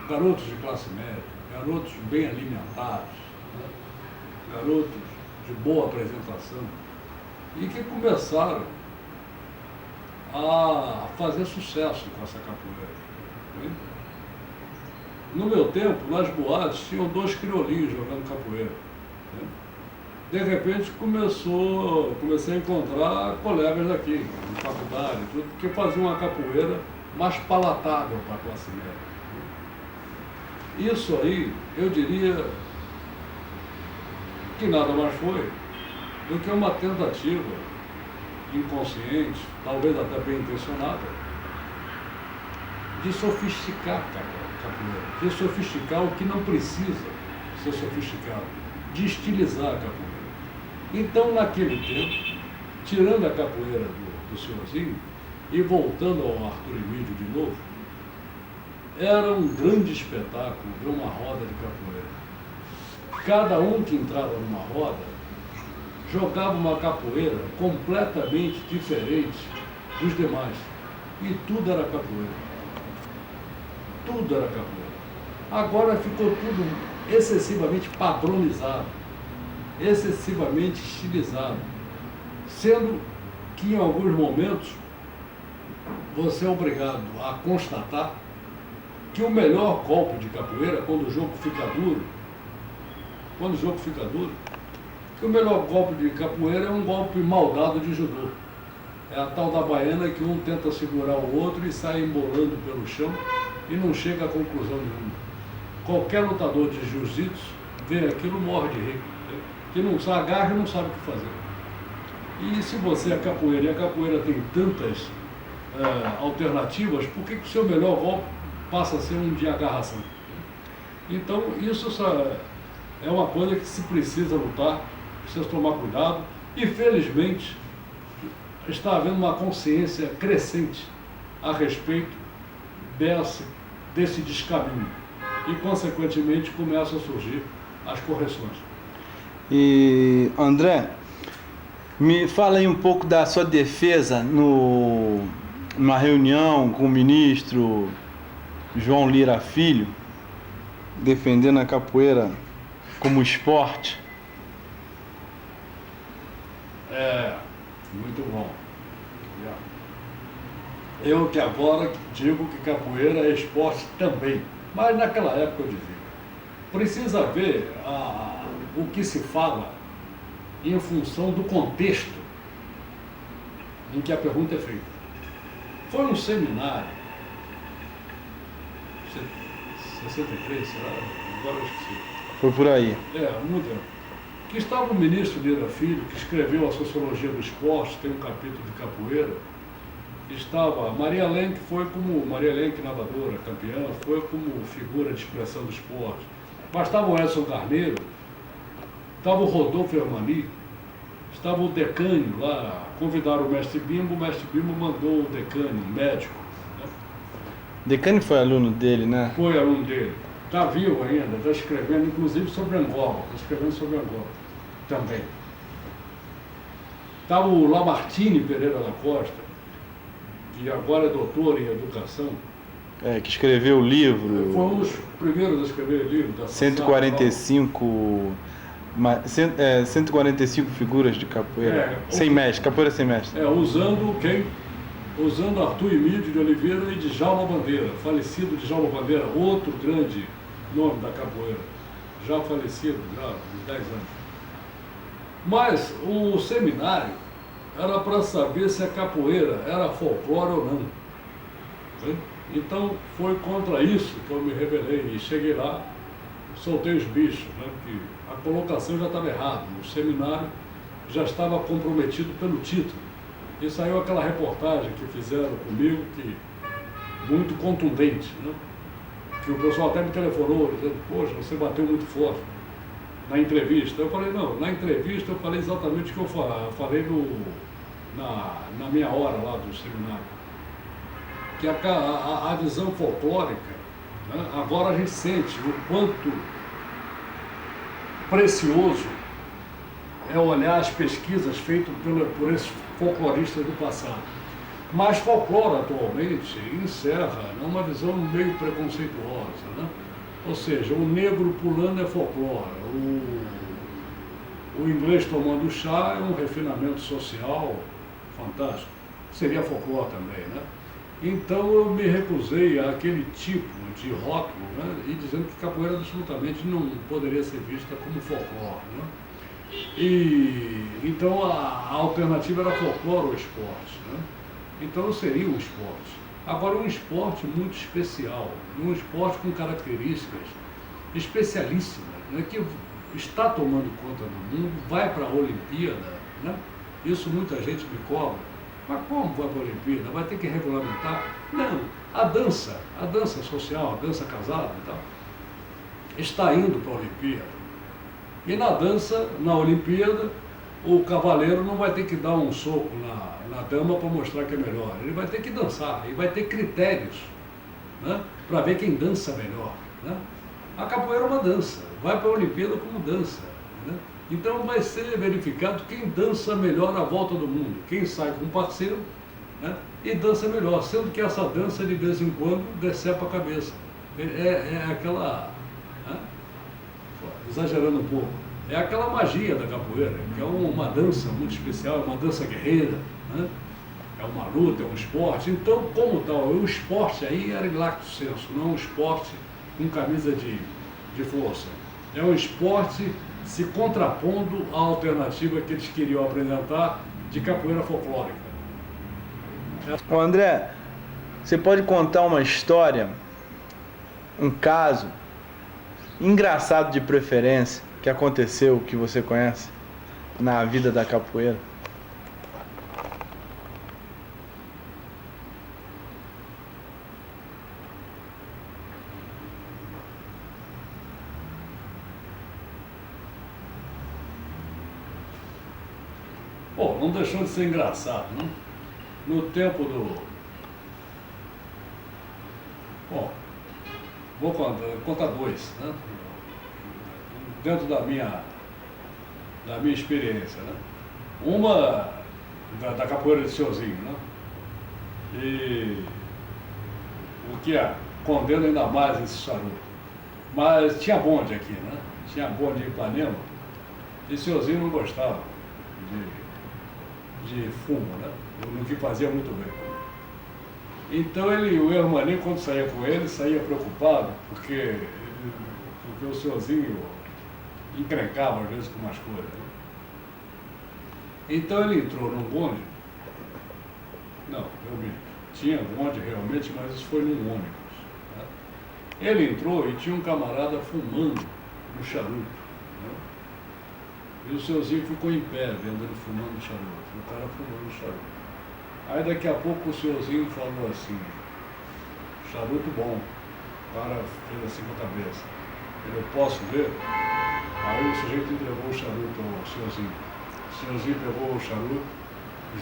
garotos de classe média, garotos bem alimentados, né? Garotos de boa apresentação, e que começaram a fazer sucesso com essa capoeira, né? No meu tempo, nas boates, tinham 2 criolinhos jogando capoeira, né? De repente comecei a encontrar colegas daqui, na faculdade, tudo, que faziam uma capoeira mais palatável para a classe média. Isso aí, eu diria que nada mais foi do que uma tentativa inconsciente, talvez até bem intencionada, de sofisticar a capoeira, de sofisticar o que não precisa ser sofisticado, de estilizar a capoeira. Então, naquele tempo, tirando a capoeira do senhorzinho e voltando ao Arthur Emílio de novo, era um grande espetáculo ver uma roda de capoeira. Cada um que entrava numa roda jogava uma capoeira completamente diferente dos demais. E tudo era capoeira. Tudo era capoeira. Agora ficou tudo excessivamente padronizado, excessivamente estilizado, sendo que em alguns momentos você é obrigado a constatar que o melhor golpe de capoeira, quando o jogo fica duro, que o melhor golpe de capoeira é um golpe mal dado de judô. É a tal da baiana que um tenta segurar o outro e sai embolando pelo chão e não chega a conclusão nenhuma. Qualquer lutador de jiu-jitsu vê aquilo, morre de rir, né? Que não se agarra e não sabe o que fazer. E se você é capoeira e a capoeira tem tantas alternativas, por que o seu melhor golpe passa a ser um de agarração? Então, isso é uma coisa que se precisa lutar, precisa tomar cuidado, e felizmente está havendo uma consciência crescente a respeito desse descaminho, e consequentemente começam a surgir as correções. E André, me fala aí um pouco da sua defesa numa reunião com o ministro João Lira Filho, defendendo a capoeira como esporte. Muito bom. Eu que agora digo que capoeira é esporte também, mas naquela época eu dizia. Precisa ver o que se fala em função do contexto em que a pergunta é feita. Foi um seminário, 63, será? Agora eu esqueci. Foi por aí. Muito tempo. Que estava o ministro Lira Filho, que escreveu a Sociologia do Esporte, tem um capítulo de capoeira. Estava Maria Lenk, nadadora, campeã, foi como figura de expressão do esporte. Mas estava o Edson Carneiro, estava o Rodolfo Hermani, estava o Decânio lá, convidaram o mestre Bimbo mandou o Decânio, médico. Né? Decânio foi aluno dele, né? Foi aluno dele. Está vivo ainda, está escrevendo inclusive sobre Angola, também. Estava o Lamartine Pereira da Costa, que agora é doutor em educação. Que escreveu o livro. Foi um dos primeiros a escrever o livro. 145 figuras de capoeira. Sem mestre, capoeira sem mestre. Usando quem? usando Arthur Emílio de Oliveira e Djalma Bandeira, falecido Djalma Bandeira, outro grande nome da capoeira, já falecido, já há uns 10 anos. Mas o seminário era para saber se a capoeira era folclore ou não. Né? Então foi contra isso que eu me rebelei e cheguei lá, soltei os bichos, né? Porque a colocação já estava errada, o seminário já estava comprometido pelo título. E saiu aquela reportagem que fizeram comigo, que muito contundente, né? Que o pessoal até me telefonou, dizendo, poxa, você bateu muito forte na entrevista. Eu falei, não, na entrevista eu falei exatamente o que eu falei na minha hora lá do seminário. Que a visão folclórica, né? Agora a gente sente o quanto precioso é olhar as pesquisas feitas por esses folcloristas do passado. Mas folclore atualmente encerra uma visão meio preconceituosa, né? Ou seja, o negro pulando é folclore, o inglês tomando chá é um refinamento social fantástico, seria folclore também, né? Então eu me recusei àquele tipo de rótulo, né? E dizendo que capoeira absolutamente não poderia ser vista como folclore, né? E então a alternativa era folclore ou esporte, né? Então seria um esporte. Agora um esporte muito especial, um esporte com características especialíssimas, né? Que está tomando conta do mundo, vai para a Olimpíada, né? Isso muita gente me cobra. Mas como vai para a Olimpíada? Vai ter que regulamentar? Não, a dança social, a dança casada e tal, está indo para a Olimpíada. E na dança, na Olimpíada, o cavaleiro não vai ter que dar um soco na dama para mostrar que é melhor. Ele vai ter que dançar, e vai ter critérios, né, para ver quem dança melhor. Né? A capoeira é uma dança, vai para a Olimpíada como dança. Né? Então vai ser verificado quem dança melhor à volta do mundo, quem sai com um parceiro, né, e dança melhor, sendo que essa dança de vez em quando decepa a cabeça. É aquela... Né? Exagerando um pouco, é aquela magia da capoeira, que é uma dança muito especial, é uma dança guerreira, né? É uma luta, é um esporte. Então, como tal, o esporte aí era em lacto sensu, não um esporte com camisa de força. É um esporte se contrapondo à alternativa que eles queriam apresentar de capoeira folclórica. Ô André, você pode contar uma história, um caso engraçado de preferência que aconteceu, que você conhece na vida da capoeira? Bom, não deixou de ser engraçado, né? No tempo do... Bom, vou contar dois, né? Dentro da minha experiência, né? Uma da capoeira de Senhorzinho, né? E o que condena ainda mais esse charuto. Mas tinha bonde aqui, né? Tinha bonde em Ipanema, e Senhorzinho não gostava de fumo, né? No que fazia muito bem. Então o Hermaninho, quando saía com ele, saía preocupado, porque o Senhorzinho encrencava às vezes com umas coisas. Né? Então ele entrou num bonde, não, tinha bonde realmente, mas isso foi num ônibus. Né? Ele entrou e tinha um camarada fumando no charuto. Né? E o Senhorzinho ficou em pé, vendo ele fumando charuto, o cara fumando charuto. Aí daqui a pouco o Senhorzinho falou assim, charuto bom, o cara fez assim com a cabeça. Eu posso ver? Aí o sujeito entregou o charuto ao Senhorzinho. O Senhorzinho pegou o charuto,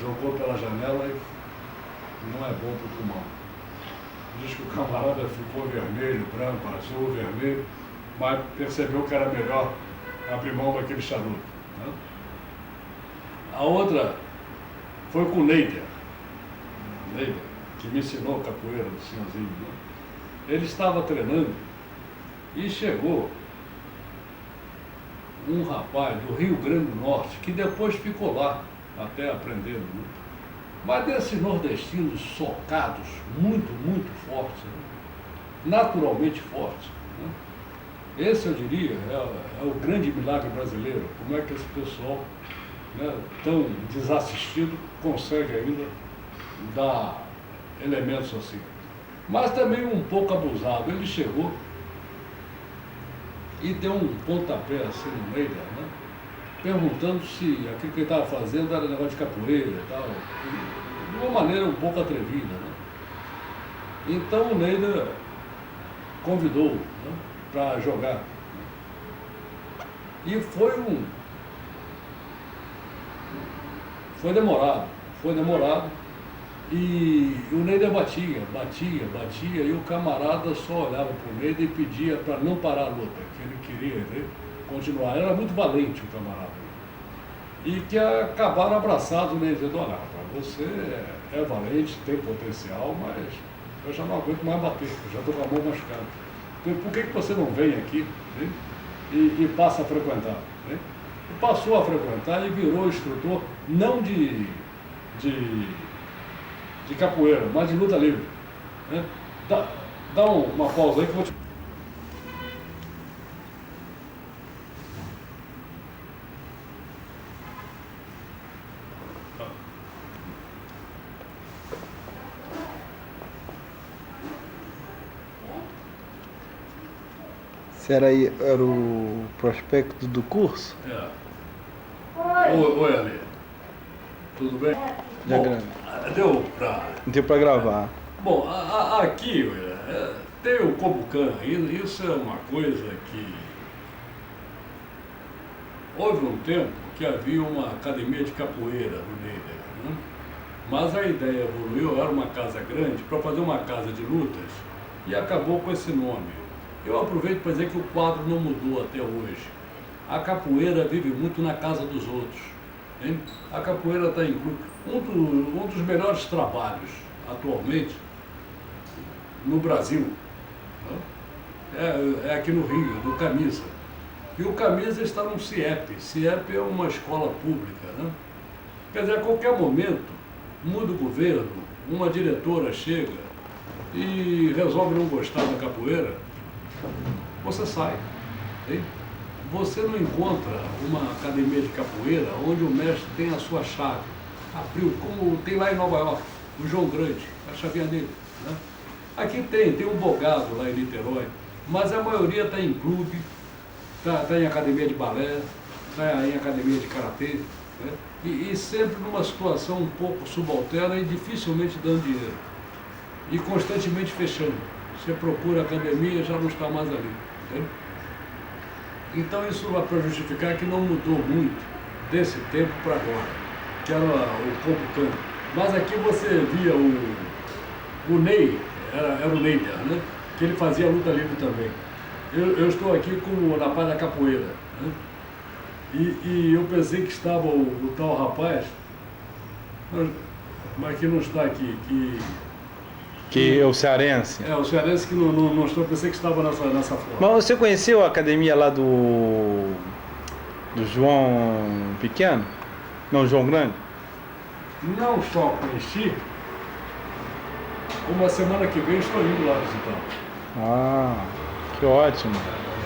jogou pela janela e não é bom para o pulmão. Diz que o camarada ficou vermelho, branco, azul, vermelho, mas percebeu que era melhor abrir mão daquele charuto. Né? A outra foi com o Neider, que me ensinou capoeira do Senhorzinho. Né? Ele estava treinando e chegou um rapaz do Rio Grande do Norte, que depois ficou lá, até aprendendo. Né? Mas desses nordestinos socados, muito, muito fortes, né? Naturalmente fortes, né? Esse, eu diria, é o grande milagre brasileiro. Como é que esse pessoal, né, tão desassistido consegue ainda dar elementos assim. Mas também um pouco abusado. Ele chegou e deu um pontapé assim no meio, né? Perguntando se aquilo que ele estava fazendo era negócio de capoeira e tal, de uma maneira um pouco atrevida, né? Então o Neider convidou, né, para jogar. E foi demorado, e o Neider batia, e o camarada só olhava para o Neider e pedia para não parar a luta, que ele queria, né, continuar. Era muito valente o camarada. E que acabaram abraçados, né, dizendo: olha, você é valente, tem potencial, mas eu já não aguento mais bater, eu já estou com a mão machucada. Então, por que você não vem aqui, né, e passa a frequentar? Né? E passou a frequentar e virou instrutor, não de capoeira, mas de luta livre. Né? Dá uma pausa aí que eu vou te... Esse era o prospecto do curso? Oi, Ale. Tudo bem? Já Bom, deu pra gravar. Bom, aqui tem o Kobukan. Isso é uma coisa que... Houve um tempo que havia uma academia de capoeira no Neider, né? Mas a ideia evoluiu, era uma casa grande, para fazer uma casa de lutas, e acabou com esse nome. Eu aproveito para dizer que o quadro não mudou até hoje. A capoeira vive muito na casa dos outros. Hein? A capoeira está incluída. Um dos melhores trabalhos atualmente no Brasil, né, é aqui no Rio, no Camisa. E o Camisa está no CIEP. CIEP é uma escola pública. Né? Quer dizer, a qualquer momento, muda o governo, uma diretora chega e resolve não gostar da capoeira, você sai. Hein? Você não encontra uma academia de capoeira onde o mestre tem a sua chave. Abriu, como tem lá em Nova York, o João Grande, a chavinha dele. Né? Aqui tem um bogado lá em Niterói, mas a maioria está em clube, está em academia de balé, está em academia de karatê, né? E sempre numa situação um pouco subalterna e dificilmente dando dinheiro. E constantemente fechando. Você procura a academia e já não está mais ali. Entende? Então isso vai para justificar que não mudou muito desse tempo para agora, que era o Kobukan. Mas aqui você via o Ney, era o Neider, né? Que ele fazia luta livre também. Eu estou aqui na paz da capoeira, né? E eu pensei que estava o tal rapaz, mas que não está aqui, que é o cearense. O cearense que não estou, pensei que estava nessa forma. Mas você conheceu a academia lá do João Pequeno? Não, João Grande? Não só conheci, uma semana que vem estou indo lá visitar. Ah, que ótimo.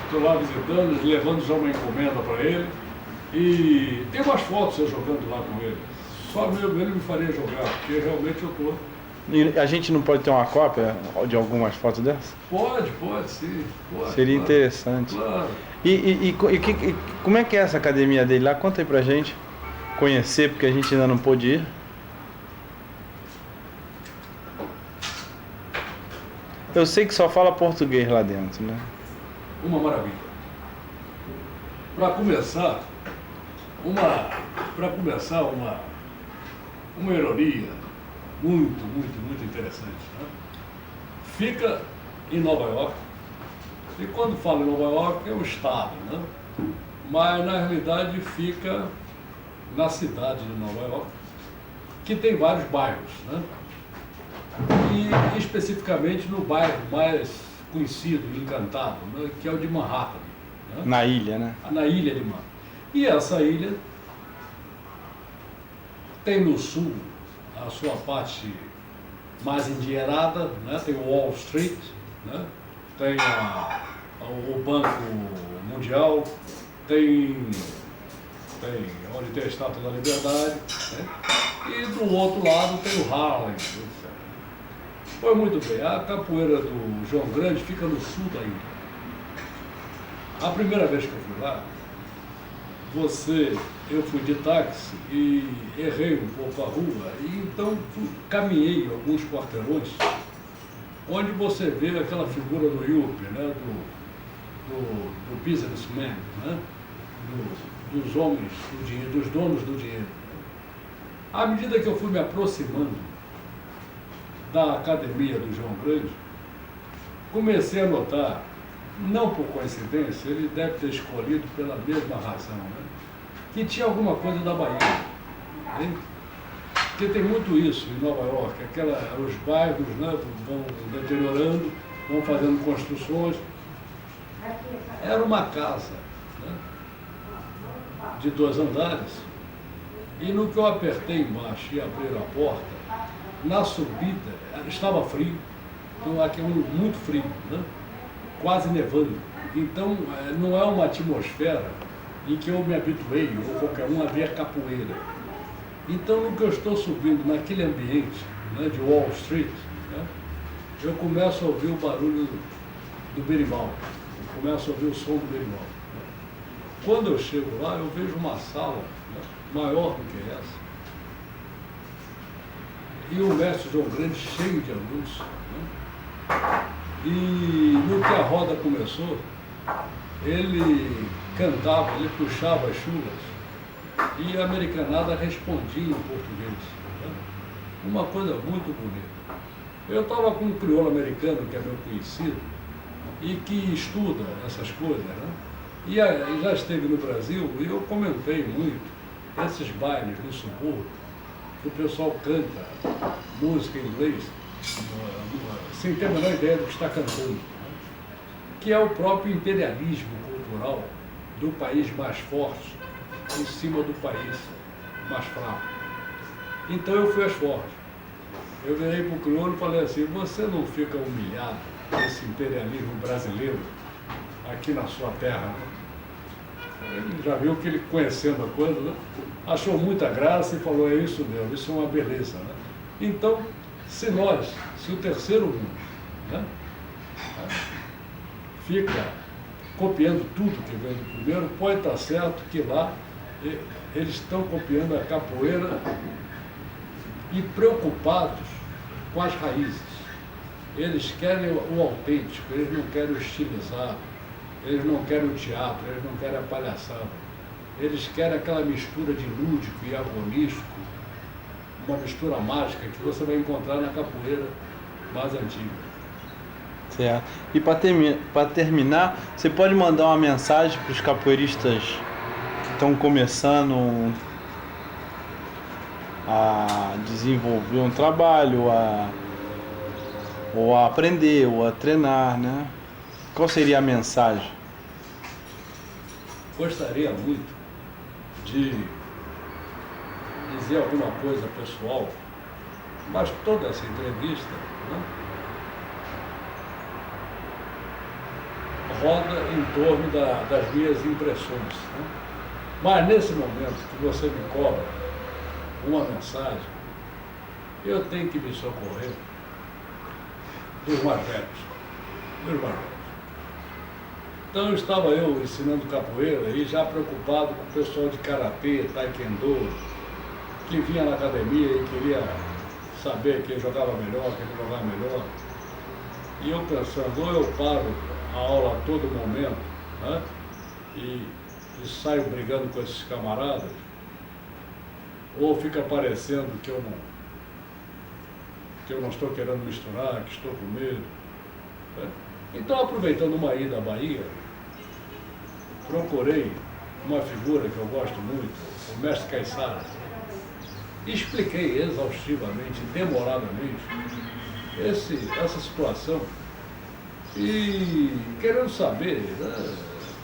Estou lá visitando, levando já uma encomenda para ele. E tem umas fotos eu jogando lá com ele. Só ele me faria jogar, porque realmente eu estou. E a gente não pode ter uma cópia de algumas fotos dessas? Pode sim. Seria claro, interessante. Claro. E como é que é essa academia dele lá? Conta aí pra gente conhecer, porque a gente ainda não pôde ir. Eu sei que só fala português lá dentro, né? Uma maravilha. Para começar, uma ironia muito interessante. Né? Fica em Nova York, e quando falo em Nova York é o estado, né? Mas na realidade fica na cidade de Nova York, que tem vários bairros, né? E especificamente no bairro mais conhecido, encantado, né? Que é o de Manhattan. Né? Na ilha, né? Na ilha de Manhattan. E essa ilha tem no sul a sua parte mais endinheirada, né? Tem o Wall Street, né? Tem o Banco Mundial, tem onde tem a Estátua da Liberdade, né? E do outro lado tem o Harlem, etc. Foi muito bem. A capoeira do João Grande fica no sul da ilha. A primeira vez que eu fui lá, eu fui de táxi e errei um pouco a rua, e então caminhei alguns quarteirões, onde você vê aquela figura do Yuppie, né? do businessman, né? Dos homens do dinheiro, dos donos do dinheiro. À medida que eu fui me aproximando da academia do João Grande, comecei a notar, não por coincidência, ele deve ter escolhido pela mesma razão, né? Que tinha alguma coisa da Bahia. Né? Porque tem muito isso em Nova York, os bairros, né, vão deteriorando, vão fazendo construções. Era uma casa, né, de 2 andares, e no que eu apertei embaixo e abri a porta, na subida, estava frio, então aqui é muito frio, né? Quase nevando. Então não é uma atmosfera em que eu me habituei, ou qualquer um, a ver capoeira. Então no que eu estou subindo naquele ambiente, né, de Wall Street, né, eu começo a ouvir o barulho do berimbau, começo a ouvir o som do berimbau. Quando eu chego lá, eu vejo uma sala, né, maior do que essa, e o mestre João Grande cheio de alunos, né? E no que a roda começou, ele cantava, ele puxava as chuvas e a americanada respondia em português, né? Uma coisa muito bonita. Eu estava com um crioulo americano, que é meu conhecido, e que estuda essas coisas, né? E já esteve no Brasil, e eu comentei muito esses bailes no subúrbio, que o pessoal canta música em inglês, sem ter a menor ideia do que está cantando, né? Que é o próprio imperialismo cultural do país mais forte em cima do país mais fraco. Então eu fui às fortes. Eu virei para o crioulo e falei assim: você não fica humilhado desse imperialismo brasileiro aqui na sua terra, né? Ele já viu que ele, conhecendo a coisa, né, achou muita graça e falou: é isso mesmo, isso é uma beleza, né? Então, se o terceiro mundo, né, fica copiando tudo que vem do primeiro, pode estar certo que lá eles estão copiando a capoeira e preocupados com as raízes. Eles querem o autêntico, eles não querem o estilizado, eles não querem o teatro, eles não querem a palhaçada. Eles querem aquela mistura de lúdico e agonístico, uma mistura mágica que você vai encontrar na capoeira mais antiga. Certo. E para terminar, você pode mandar uma mensagem para os capoeiristas que estão começando a desenvolver um trabalho, ou a aprender, ou a treinar, né? Qual seria a mensagem? Gostaria muito de dizer alguma coisa pessoal, mas toda essa entrevista, né, roda em torno das minhas impressões, né? Mas nesse momento que você me cobra uma mensagem, eu tenho que me socorrer dos mais velhos. Então estava eu ensinando capoeira e já preocupado com o pessoal de karatê, taekwondo, que vinha na academia e queria saber quem jogava melhor, quem não jogava melhor. E eu pensando, ou eu paro a aula a todo momento, né, e saio brigando com esses camaradas, ou fica parecendo que eu não estou querendo misturar, que estou com medo, né? Então, aproveitando uma ida à Bahia, procurei uma figura que eu gosto muito, o mestre Caiçara, e expliquei exaustivamente, demoradamente, essa situação, e querendo saber, né,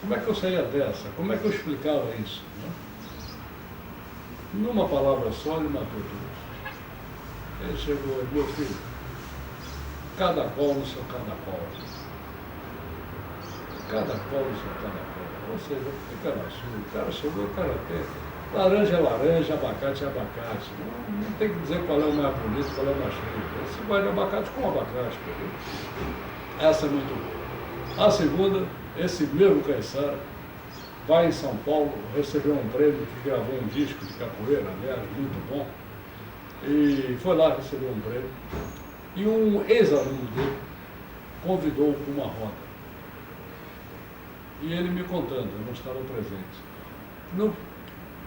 como é que eu saía dessa, como é que eu explicava isso, né? Numa palavra só, ele matou tudo. Ele chegou e meu filho, cada qual no seu cada qual. Cada qual no seu cada qual. Ou seja, fica na sua. O cara chegou, o cara tem. Laranja é laranja, abacate é abacate. Não tem que dizer qual é o mais bonito, qual é o mais feio. Se vai de abacate com abacate. Entendeu? Essa é muito boa. A segunda, esse mesmo Caiçara vai em São Paulo, recebeu um prêmio que gravou um disco de capoeira, aliás, muito bom. E foi lá receber um prêmio. E um ex-aluno dele convidou-o para uma roda. E ele me contando, eu não estava presente.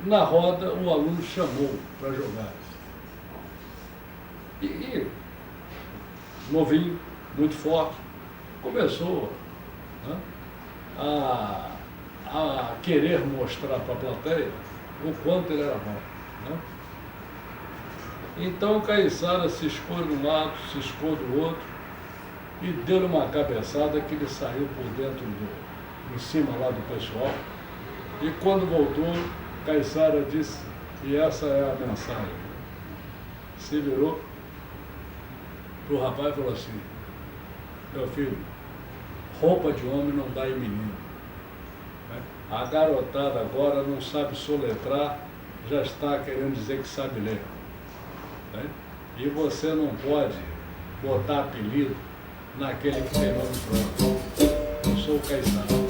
Na roda, o aluno chamou para jogar. E novinho, muito forte, começou, né, a querer mostrar para a plateia o quanto ele era bom. Né? Então o Caiçara ciscou de um lado, ciscou do outro e deu-lhe uma cabeçada que ele saiu por dentro em cima lá do pessoal. E quando voltou, Caiçara disse, e essa é a mensagem, se virou para o rapaz e falou assim, meu filho, roupa de homem não dá em menino. A garotada agora não sabe soletrar, já está querendo dizer que sabe ler. E você não pode botar apelido naquele que tem nome próprio. Eu sou o Caiçara.